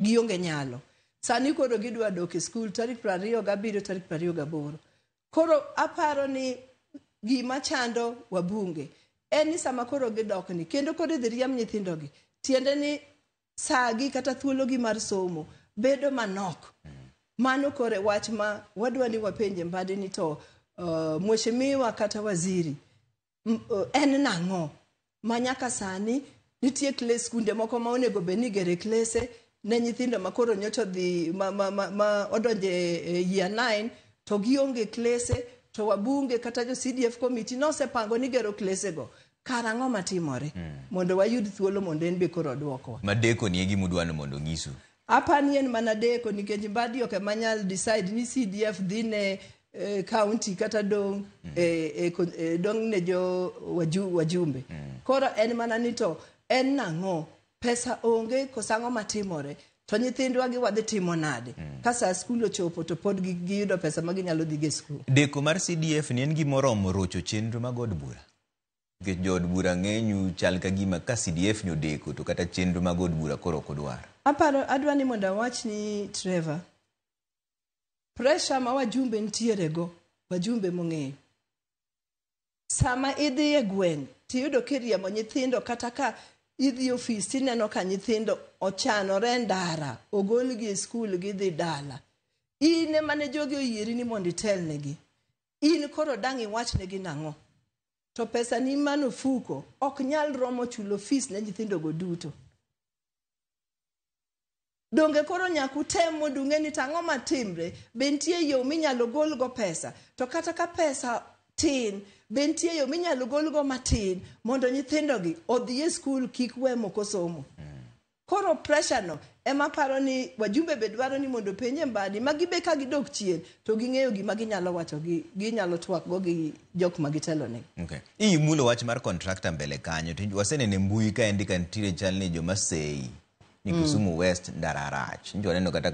gionge nyalo. Sani koro gidwa dok e skul tarik 27 tarik 28. Koro aparo ni gima chando wabunge en ni sama koro gidok ni kendo koro idhi riam nyithindogi, tiende ni sagi kata thuologi mar somo bedo manok. Mano kore wach ma wadwa ni wapenje Mbadi ni to mheshimiwa kata waziri en nang'o ma nyaka sani nitie skunde moko ma onego bed ni gere klese ne nyithindo makoro nyocha dhi ma odonje year 9 to gionge klese, to wabunge kata jo CDF committee nosepango ni gero klese go. Karang'o matimore mondo wayud thuolo mondo en be koro dwoko. Madeko ni egi mudwano mondo ngisu. Apani en manadeko nikech Mbadi ok manyal decide ni CDF dhine county kata dong dong ne jo wajumbe. Koro en mana ni to en nang'o pesa onge kosango matimore to nyithindwa gi wadhi timo nade ka sa skul ochopo to pod giyudo pesa ma ginyalo dhi ge skul. Deko mar CDF ni en gimoro rocho chenro mag od bura. Nikech jo od bura ng'enyu chal ka gima ka CDF ni odeko to kata chenro mag od bura koro ok odwar. Aparo adwa ni mondo awach ni Trevor, pressure ma wajumbe ntiere go, wajumbe mong'eyo. Sama idhi e gweng' tiyudo kiriemo nyithindo kata ka idhi ofis tineno ka nyithindo ochanore ndara, ogolgi e skul gidhi dala. In mane jogi oyieri ni mondo itelnegi. In koro dang' iwachnegi nang'o. To pesa ni mano fuko ok nyal romo chulo fees ne nyithindo go duto. Donge koro nyaku temo dunge ni tang'o matimre bentie yo minyalo gol go pesa, to kata ka pesa tin bentie yo minyalo gol go matin mondo nyithindo gi odhi e skul kik we moko somo. Koro pressure no ema paro ni wajumbe be dwaro ni mondo penje Mbadi magibe ka gidok chien to ging'eyo gima ginyalo wacho ginyalo twak go gi jok magitelo ne. Okay. Hii mulo wach mar contractor mbele kanyo to wasenene mbui ka endika ntire chal ni joma sei ni Kisumu West ndararach. Njo neno kata